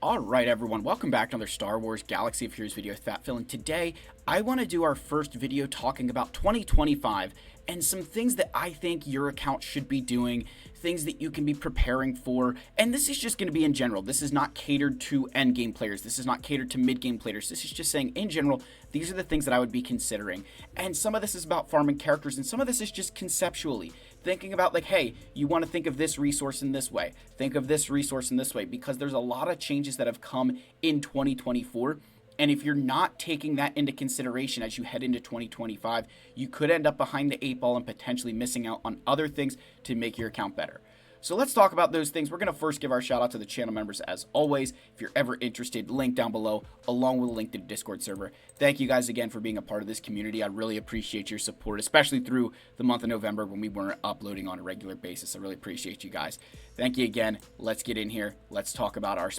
Alright everyone, welcome back to another Star Wars Galaxy of Heroes video with Fat Phil, and today I want to do our first video talking about 2025 and some things that I think your account should be doing, things that you can be preparing for, and this is just going to be in general. This is not catered to endgame players, this is not catered to mid-game players, this is just saying in general, these are the things that I would be considering. And some of this is about farming characters, and some of this is just conceptually thinking about, like, hey, you want to think of this resource in this way, think of this resource in this way, because there's a lot of changes that have come in 2024. And if you're not taking that into consideration as you head into 2025, you could end up behind the 8 ball and potentially missing out on other things to make your account better. So let's talk about those things. We're going to first give our shout out to the channel members as always. If you're ever interested, link down below along with a link to the Discord server. Thank you guys again for being a part of this community. I really appreciate your support, especially through the month of November when we weren't uploading on a regular basis. I really appreciate you guys. Thank you again. Let's get in here. Let's talk about our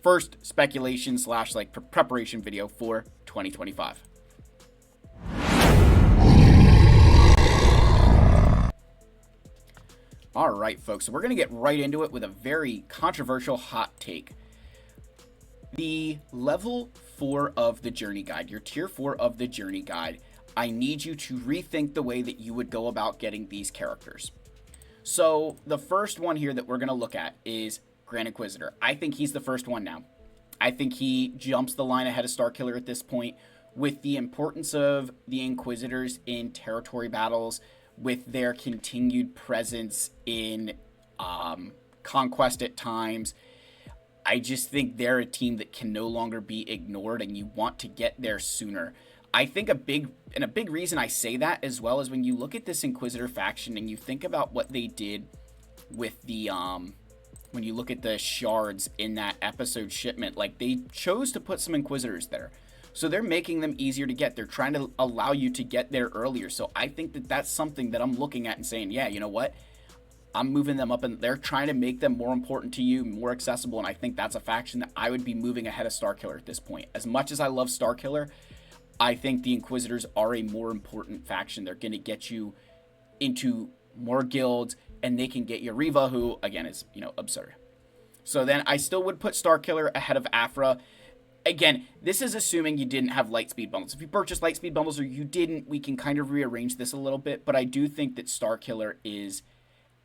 first speculation slash preparation video for 2025. Alright folks, so we're going to get right into it with a very controversial hot take. The level 4 of the journey guide, your tier 4 of the journey guide, I need you to rethink the way that you would go about getting these characters. So the first one here that we're going to look at is Grand Inquisitor. I think he's the first one now. I think he jumps the line ahead of Starkiller at this point with the importance of the Inquisitors in territory battles, with their continued presence in conquest at times. I just think they're a team that can no longer be ignored, and you want to get there sooner. I think a big reason I say that as well is when you look at this Inquisitor faction and you think about what they did with the when you look at the shards in that episode shipment, like, they chose to put some Inquisitors there. So they're making them easier to get. They're trying to allow you to get there earlier. So I think that that's something that I'm looking at and saying, yeah, you know what? I'm moving them up, and they're trying to make them more important to you, more accessible. And I think that's a faction that I would be moving ahead of Starkiller at this point. As much as I love Starkiller, I think the Inquisitors are a more important faction. They're going to get you into more guilds, and they can get you Riva, who, again, is, absurd. So then I still would put Starkiller ahead of Aphra. Again, this is assuming you didn't have Lightspeed bundles. If you purchased Lightspeed bundles or you didn't, we can kind of rearrange this a little bit. But I do think that Starkiller is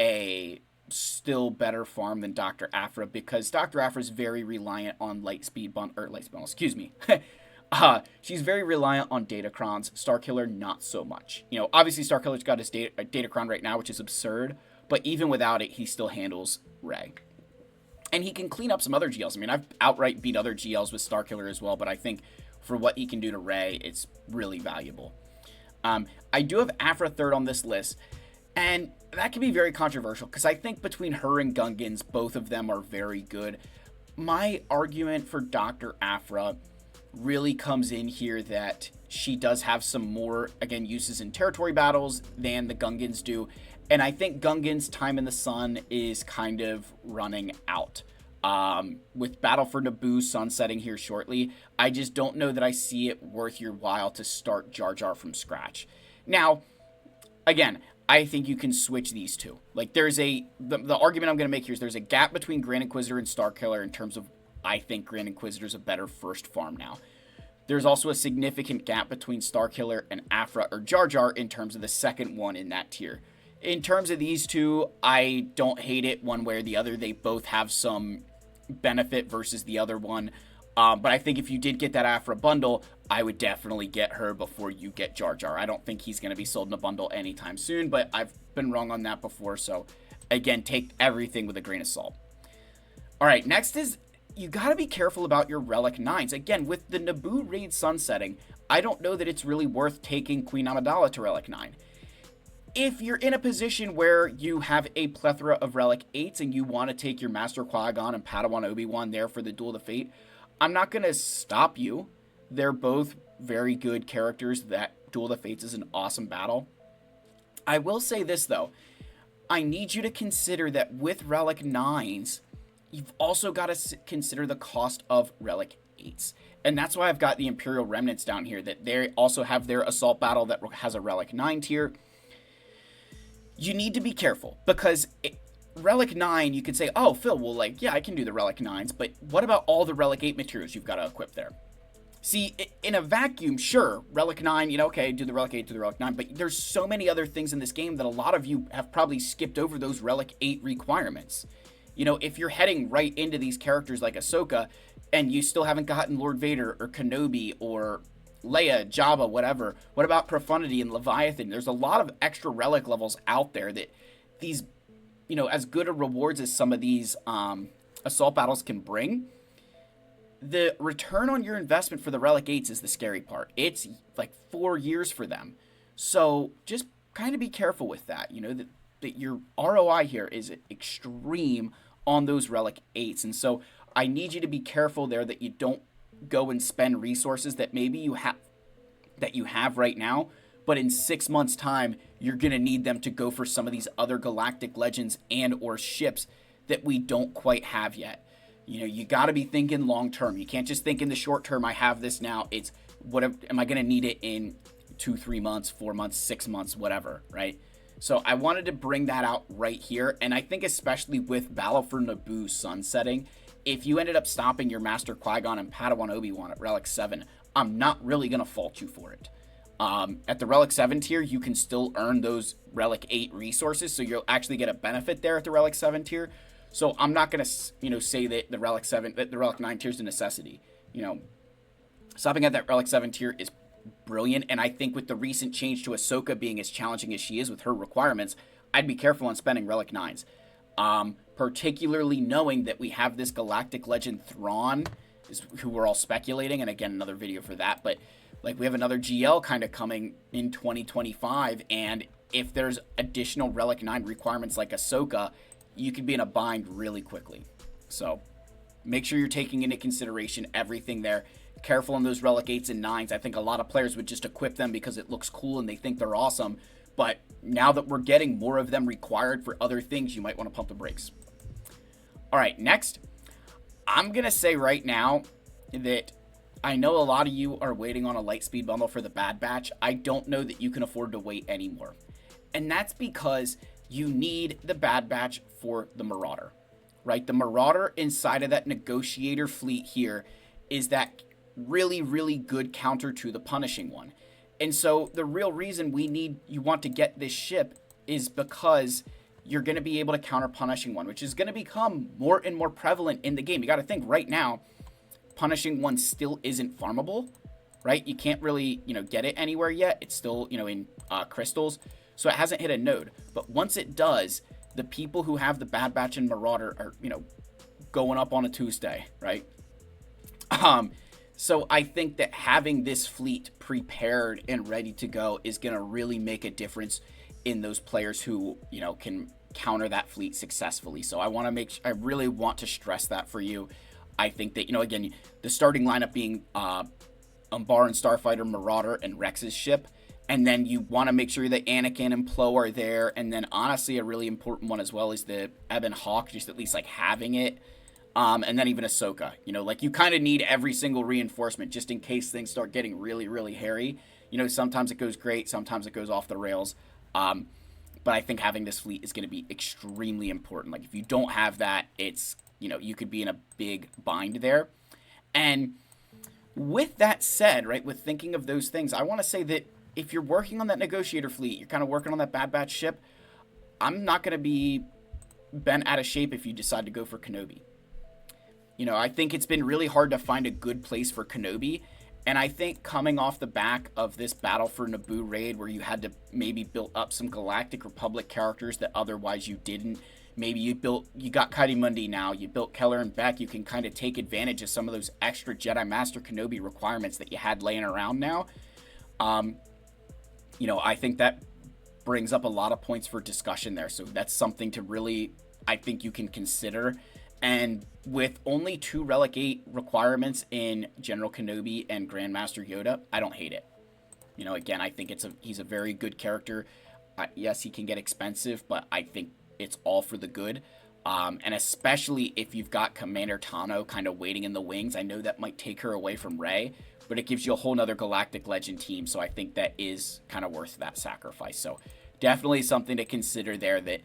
a still better farm than Dr. Aphra, because Dr. Aphra is very reliant on Lightspeed bundles, excuse me. She's very reliant on Datacrons. Starkiller, not so much. Obviously Starkiller's got his Datacron right now, which is absurd. But even without it, he still handles Rey. And he can clean up some other GLs. I mean, I've outright beat other GLs with Starkiller as well, but I think for what he can do to Rey, it's really valuable. I do have Aphra third on this list, and that can be very controversial, because I think between her and Gungans, both of them are very good. My argument for Dr. Aphra really comes in here that she does have some more, again, uses in territory battles than the Gungans do. And I think Gungan's time in the sun is kind of running out. With Battle for Naboo sunsetting here shortly, I just don't know that I see it worth your while to start Jar Jar from scratch. Now, again, I think you can switch these two. Like, there's the argument I'm going to make here is there's a gap between Grand Inquisitor and Starkiller in terms of, I think Grand Inquisitor's a better first farm now. There's also a significant gap between Starkiller and Aphra or Jar Jar in terms of the second one in that tier. In terms of these two, I don't hate it one way or the other. They both have some benefit versus the other one. But I think if you did get that Aphra bundle, I would definitely get her before you get Jar Jar. I don't think he's going to be sold in a bundle anytime soon, but I've been wrong on that before. So, again, take everything with a grain of salt. All right, next is you got to be careful about your Relic 9s. Again, with the Naboo raid sunsetting, I don't know that it's really worth taking Queen Amidala to Relic 9. If you're in a position where you have a plethora of Relic 8s and you want to take your Master Qui-Gon and Padawan Obi-Wan there for the Duel of Fate, I'm not going to stop you. They're both very good characters. That Duel of the Fates is an awesome battle. I will say this, though. I need you to consider that with Relic 9s, you've also got to consider the cost of Relic 8s. And that's why I've got the Imperial Remnants down here, that they also have their Assault Battle that has a Relic 9 tier. You need to be careful, because Relic 9, you could say, oh, Phil, well, like, yeah, I can do the Relic 9s, but what about all the Relic 8 materials you've got to equip there? See, in a vacuum, sure, Relic 9, okay, do the Relic 8, do the Relic 9, but there's so many other things in this game that a lot of you have probably skipped over those Relic 8 requirements. If you're heading right into these characters like Ahsoka, and you still haven't gotten Lord Vader or Kenobi or Leia, Jabba, whatever, what about Profundity and Leviathan? There's a lot of extra Relic levels out there that these, as good a rewards as some of these assault battles can bring, the return on your investment for the Relic 8s is the scary part. It's like 4 years for them. So just kind of be careful with that, that your ROI here is extreme on those Relic 8s. And so I need you to be careful there that you don't go and spend resources that maybe you have right now, but in 6 months' time, you're going to need them to go for some of these other galactic legends and or ships that we don't quite have yet. You got to be thinking long term. You can't just think in the short term, I have this now. It's what am I going to need it in 2, 3 months, 4 months, 6 months, whatever, right? So I wanted to bring that out right here. And I think especially with Battle for Naboo sunsetting, if you ended up stopping your Master Qui-Gon and Padawan Obi-Wan at Relic 7, I'm not really going to fault you for it. At the Relic 7 tier, you can still earn those Relic 8 resources, so you'll actually get a benefit there at the Relic 7 tier. So I'm not going to, say that the Relic 9 tier is a necessity. Stopping at that Relic 7 tier is brilliant, and I think with the recent change to Ahsoka being as challenging as she is with her requirements, I'd be careful on spending Relic 9s. Particularly knowing that we have this galactic legend Thrawn, who we're all speculating, and again, another video for that, but like we have another GL kind of coming in 2025, and if there's additional Relic 9 requirements like Ahsoka, you could be in a bind really quickly. So make sure you're taking into consideration everything there. Careful on those Relic 8s and 9s. I think a lot of players would just equip them because it looks cool and they think they're awesome. But now that we're getting more of them required for other things, you might want to pump the brakes. All right, next, I'm going to say right now that I know a lot of you are waiting on a Lightspeed bundle for the Bad Batch. I don't know that you can afford to wait anymore. And that's because you need the Bad Batch for the Marauder, right? The Marauder inside of that Negotiator fleet here is that really, really good counter to the Punishing One. And so the real reason you want to get this ship is because you're going to be able to counter Punishing One, which is going to become more and more prevalent in the game. You got to think right now, Punishing One still isn't farmable, right? You can't really, get it anywhere yet. It's still, in crystals. So it hasn't hit a node. But once it does, the people who have the Bad Batch and Marauder are, going up on a Tuesday, right? So I think that having this fleet prepared and ready to go is going to really make a difference in those players who, can counter that fleet successfully. So I really want to stress that for you. I think that, again, the starting lineup being Umbar and Starfighter, Marauder, and Rex's ship. And then you want to make sure that Anakin and Plo are there. And then honestly, a really important one as well is the Ebon Hawk, just at least like having it. And then even Ahsoka, you kind of need every single reinforcement just in case things start getting really, really hairy. Sometimes it goes great, sometimes it goes off the rails. But I think having this fleet is going to be extremely important. Like if you don't have that, it's, you could be in a big bind there. And with that said, right, with thinking of those things, I want to say that if you're working on that Negotiator fleet, you're kind of working on that Bad Batch ship, I'm not going to be bent out of shape if you decide to go for Kenobi. I think it's been really hard to find a good place for Kenobi, and I think coming off the back of this Battle for Naboo raid where you had to maybe build up some Galactic Republic characters that otherwise you didn't, maybe you got Kaidimundi now, you built Keller and Beck, you can kind of take advantage of some of those extra Jedi Master Kenobi requirements that you had laying around now. I think that brings up a lot of points for discussion there. So that's something to really, I think you can consider. And with only 2 Relic 8 requirements in General Kenobi and Grandmaster Yoda, I don't hate it. Again, I think he's a very good character. Yes, he can get expensive, but I think it's all for the good. And especially if you've got Commander Tano kind of waiting in the wings. I know that might take her away from Rey, but it gives you a whole nother Galactic Legend team. So I think that is kind of worth that sacrifice. So definitely something to consider there that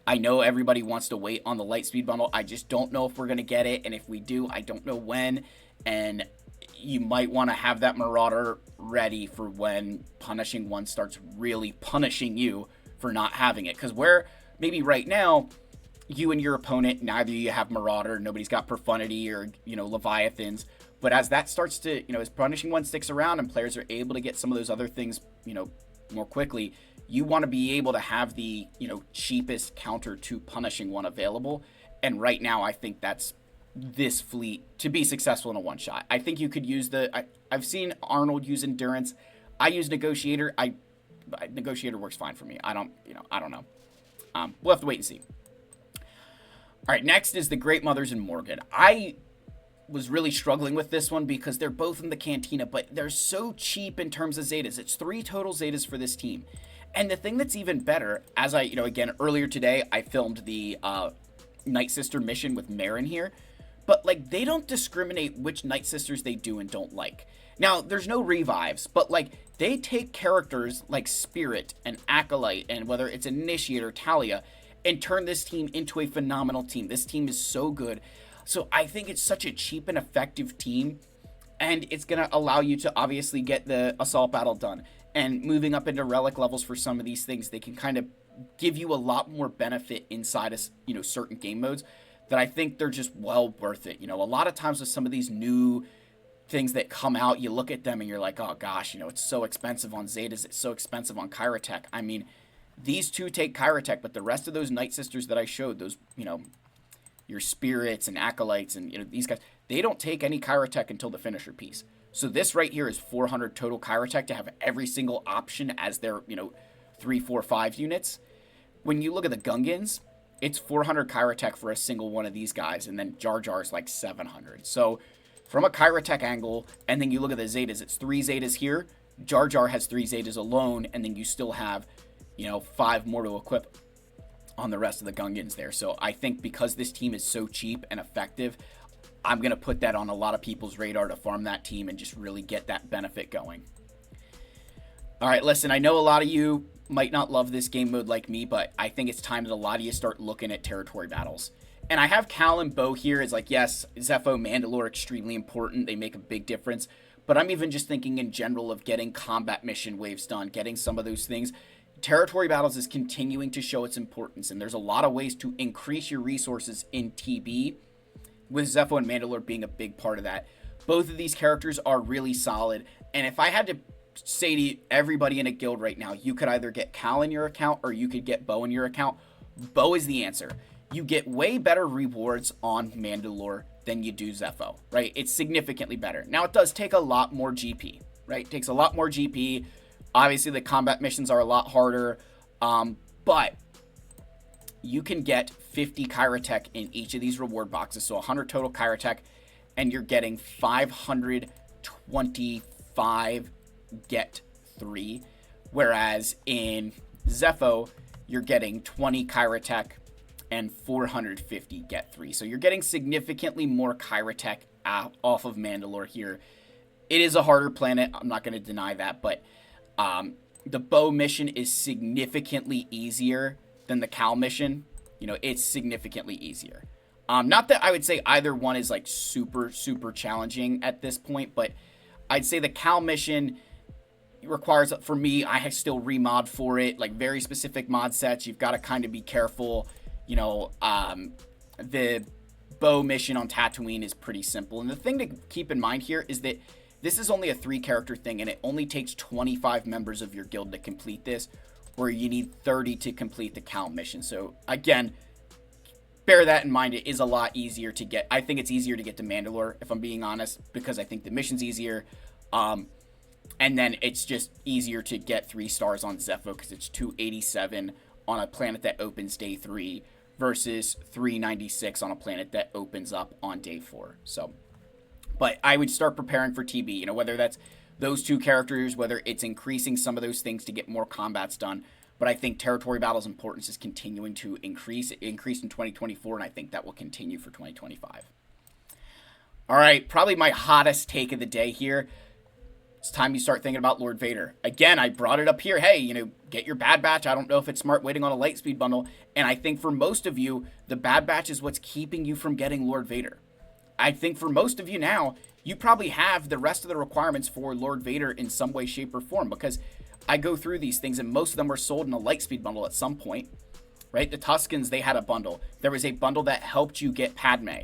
I know everybody wants to wait on the Lightspeed bundle. I just don't know if we're going to get it. And if we do, I don't know when. And you might want to have that Marauder ready for when Punishing One starts really punishing you for not having it. Because where maybe right now, you and your opponent, neither you have Marauder, nobody's got Profundity or, Leviathans. But as that starts to, as Punishing One sticks around and players are able to get some of those other things, more quickly, you want to be able to have the, cheapest counter to Punishing One available. And right now, I think that's this fleet to be successful in a one-shot. I think you could use I've seen Arnold use Endurance. I use Negotiator. Negotiator works fine for me. I don't know. We'll have to wait and see. All right, next is the Great Mothers and Morgan. I was really struggling with this one because they're both in the Cantina, but they're so cheap in terms of Zetas. It's 3 total Zetas for this team. And the thing that's even better, as I, again, earlier today, I filmed the Night Sister mission with Marin here, but, they don't discriminate which Night Sisters they do and don't like. Now, there's no revives, but, they take characters like Spirit and Acolyte and whether it's Initiator, Talia, and turn this team into a phenomenal team. This team is so good. So I think it's such a cheap and effective team, and it's going to allow you to obviously get the Assault Battle done. And moving up into Relic levels for some of these things, they can kind of give you a lot more benefit inside of, certain game modes that I think they're just well worth it. A lot of times with some of these new things that come out, you look at them and you're like, oh gosh, it's so expensive on Zetas, it's so expensive on Kairatech. I mean, these two take Kairatech, but the rest of those Night Sisters that I showed, those, your Spirits and Acolytes and, these guys, they don't take any Kairatech until the finisher piece. So this right here is 400 total Kairatech to have every single option as their, 3, 4, 5 units. When you look at the Gungans, it's 400 Kairatech for a single one of these guys, and then Jar Jar's like 700. So from a Kairatech angle, and then you look at the Zetas, it's 3 Zetas here. Jar Jar has 3 Zetas alone, and then you still have, 5 more to equip on the rest of the Gungans there. So I think because this team is so cheap and effective, I'm going to put that on a lot of people's radar to farm that team and just really get that benefit going. All right, listen, I know a lot of you might not love this game mode like me, but I think it's time that a lot of you start looking at territory battles. And I have Cal and Bo here as yes, Zepho, Mandalore, extremely important. They make a big difference. But I'm even just thinking in general of getting combat mission waves done, getting some of those things. Territory battles is continuing to show its importance, and there's a lot of ways to increase your resources in TB, with Zepho and Mandalore being a big part of that. Both of these characters are really solid, and if I had to say to everybody in a guild right now, you could either get Cal in your account or you could get Bo in your account. Bo is the answer. You get way better rewards on Mandalore than you do Zepho, right? It's significantly better. Now, it does take a lot more GP, right? It takes a lot more GP. Obviously, the combat missions are a lot harder, but you can get 50 Kairatech in each of these reward boxes, so 100 total Kairatech, and you're getting 525 get 3, whereas in Zepho, you're getting 20 Kairatech and 450 get 3. So you're getting significantly more Kairatech off of Mandalore here. It is a harder planet, I'm not going to deny that, but the Bo mission is significantly easier than the Cal mission. It's significantly easier. Not that I would say either one is super, super challenging at this point, but I'd say the Cal mission requires, for me, I still remod for it, very specific mod sets. You've got to kind of be careful. The Bo mission on Tatooine is pretty simple. And the thing to keep in mind here is that this is only a 3-character thing, and it only takes 25 members of your guild to complete this, where you need 30 to complete the Cal mission. So, again, bear that in mind. It is a lot easier to get. I think it's easier to get to Mandalore, if I'm being honest, because I think the mission's easier. And then it's just easier to get 3 stars on Zepho because it's 287 on a planet that opens day 3 versus 396 on a planet that opens up on day 4. So, but I would start preparing for TB, whether that's those 2 characters, whether it's increasing some of those things to get more combats done. But I think territory battles' importance is continuing to increase. It increased in 2024, and I think that will continue for 2025. All right, probably my hottest take of the day here. It's time you start thinking about Lord Vader. Again, I brought it up here. Hey, get your Bad Batch. I don't know if it's smart waiting on a Lightspeed bundle. And I think for most of you, the Bad Batch is what's keeping you from getting Lord Vader. I think for most of you now, you probably have the rest of the requirements for Lord Vader in some way, shape, or form. Because I go through these things, and most of them were sold in a Lightspeed bundle at some point. Right? The Tuskens, they had a bundle. There was a bundle that helped you get Padme.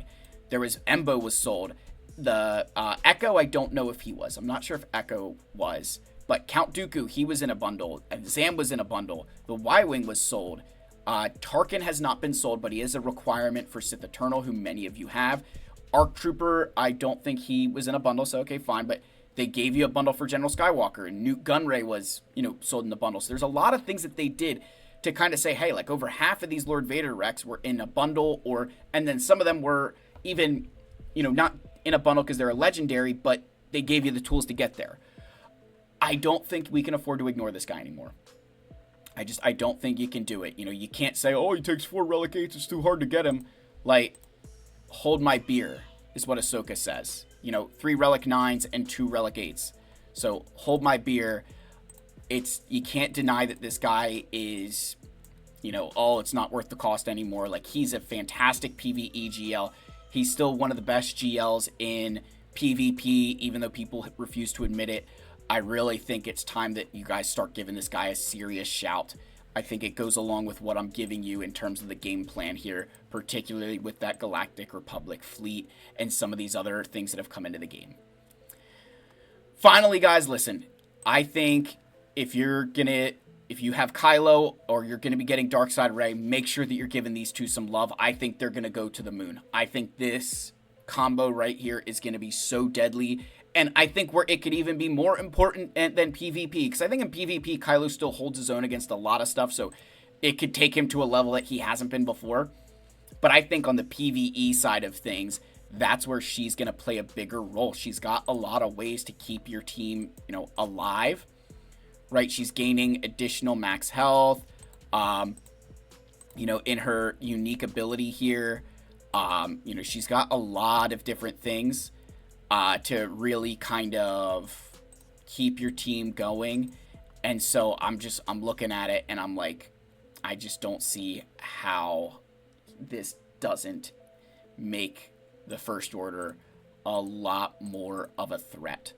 There was Embo was sold. The Echo, I don't know if he was. I'm not sure if Echo was. But Count Dooku, he was in a bundle. And Zam was in a bundle. The Y-Wing was sold. Tarkin has not been sold, but he is a requirement for Sith Eternal, who many of you have. Arc Trooper, I don't think he was in a bundle, so okay, fine. But they gave you a bundle for General Skywalker. And Newt Gunray was, sold in the bundle. So there's a lot of things that they did to kind of say, hey, like over half of these Lord Vader Rex were in a bundle, and then some of them were even, not in a bundle because they're a legendary, but they gave you the tools to get there. I don't think we can afford to ignore this guy anymore. I don't think you can do it. You can't say, oh, he takes 4 Relic 8s, it's too hard to get him. Like, hold my beer is what Ahsoka says. 3 Relic 9s and 2 Relic 8s. So hold my beer. You can't deny that this guy is, it's not worth the cost anymore. Like, he's a fantastic PvE GL. He's still one of the best GLs in PvP, even though people refuse to admit it. I really think it's time that you guys start giving this guy a serious shout. I think it goes along with what I'm giving you in terms of the game plan here, particularly with that Galactic Republic fleet and some of these other things that have come into the game. Finally, guys, listen. I think if you have Kylo or you're going to be getting Darkseid Rey, make sure that you're giving these two some love. I think they're going to go to the moon. I think this combo right here is going to be so deadly. And I think where it could even be more important than PvP. Because I think in PvP, Kylo still holds his own against a lot of stuff. So it could take him to a level that he hasn't been before. But I think on the PvE side of things, that's where she's going to play a bigger role. She's got a lot of ways to keep your team, alive. Right, she's gaining additional max health, in her unique ability here. She's got a lot of different things to really kind of keep your team going. And so I'm looking at it and I'm like, I just don't see how this doesn't make the First Order a lot more of a threat.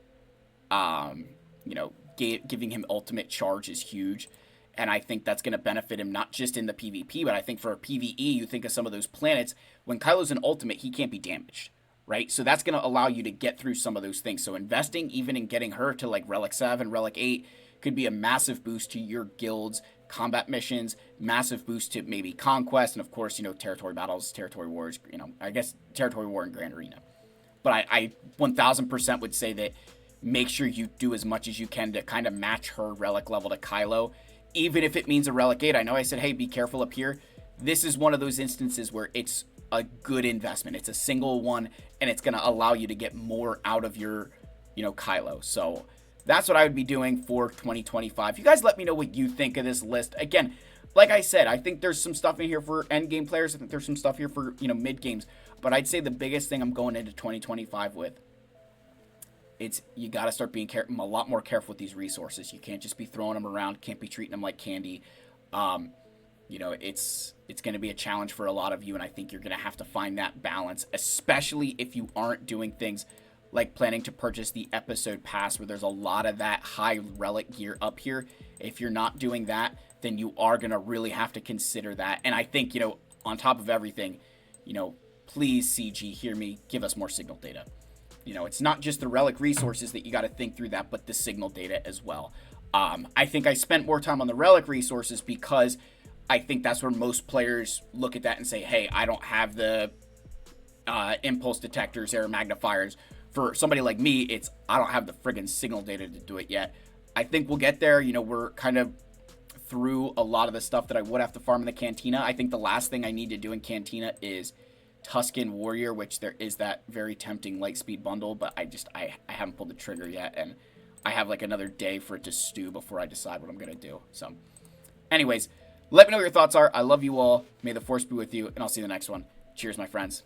Giving him ultimate charge is huge, and I think that's going to benefit him not just in the PvP, but I think for a PvE, you think of some of those planets, when Kylo's an ultimate, he can't be damaged, right? So that's going to allow you to get through some of those things. So investing even in getting her to like Relic 7, Relic 8 could be a massive boost to your guild's combat missions, massive boost to maybe Conquest, and of course, territory battles, territory wars, I guess territory war and Grand Arena. But I 1000% would say that make sure you do as much as you can to kind of match her Relic level to Kylo, even if it means a Relic 8. I know I said, hey, be careful up here. This is one of those instances where it's a good investment. It's a single one, and it's going to allow you to get more out of your, Kylo. So that's what I would be doing for 2025. You guys let me know what you think of this list. Again, like I said, I think there's some stuff in here for endgame players. I think there's some stuff here for, mid games. But I'd say the biggest thing I'm going into 2025 with, you got to start being a lot more careful with these resources. You can't just be throwing them around. Can't be treating them like candy. It's going to be a challenge for a lot of you, and I think you're going to have to find that balance, especially if you aren't doing things like planning to purchase the episode pass, where there's a lot of that high relic gear up here. If you're not doing that, then you are going to really have to consider that. And I think, on top of everything, please, CG, hear me, give us more signal data. It's not just the relic resources that you got to think through that, but the signal data as well. I think I spent more time on the relic resources because I think that's where most players look at that and say, hey, I don't have the impulse detectors, error magnifiers. For somebody like me, I don't have the friggin' signal data to do it yet. I think we'll get there. We're kind of through a lot of the stuff that I would have to farm in the Cantina. I think the last thing I need to do in Cantina is Tusken Warrior, which there is that very tempting Lightspeed bundle, but I haven't pulled the trigger yet, and I have like another day for it to stew before I decide what I'm going to do. So anyways, let me know what your thoughts are. I love you all. May the Force be with you, and I'll see you in the next one. Cheers, my friends.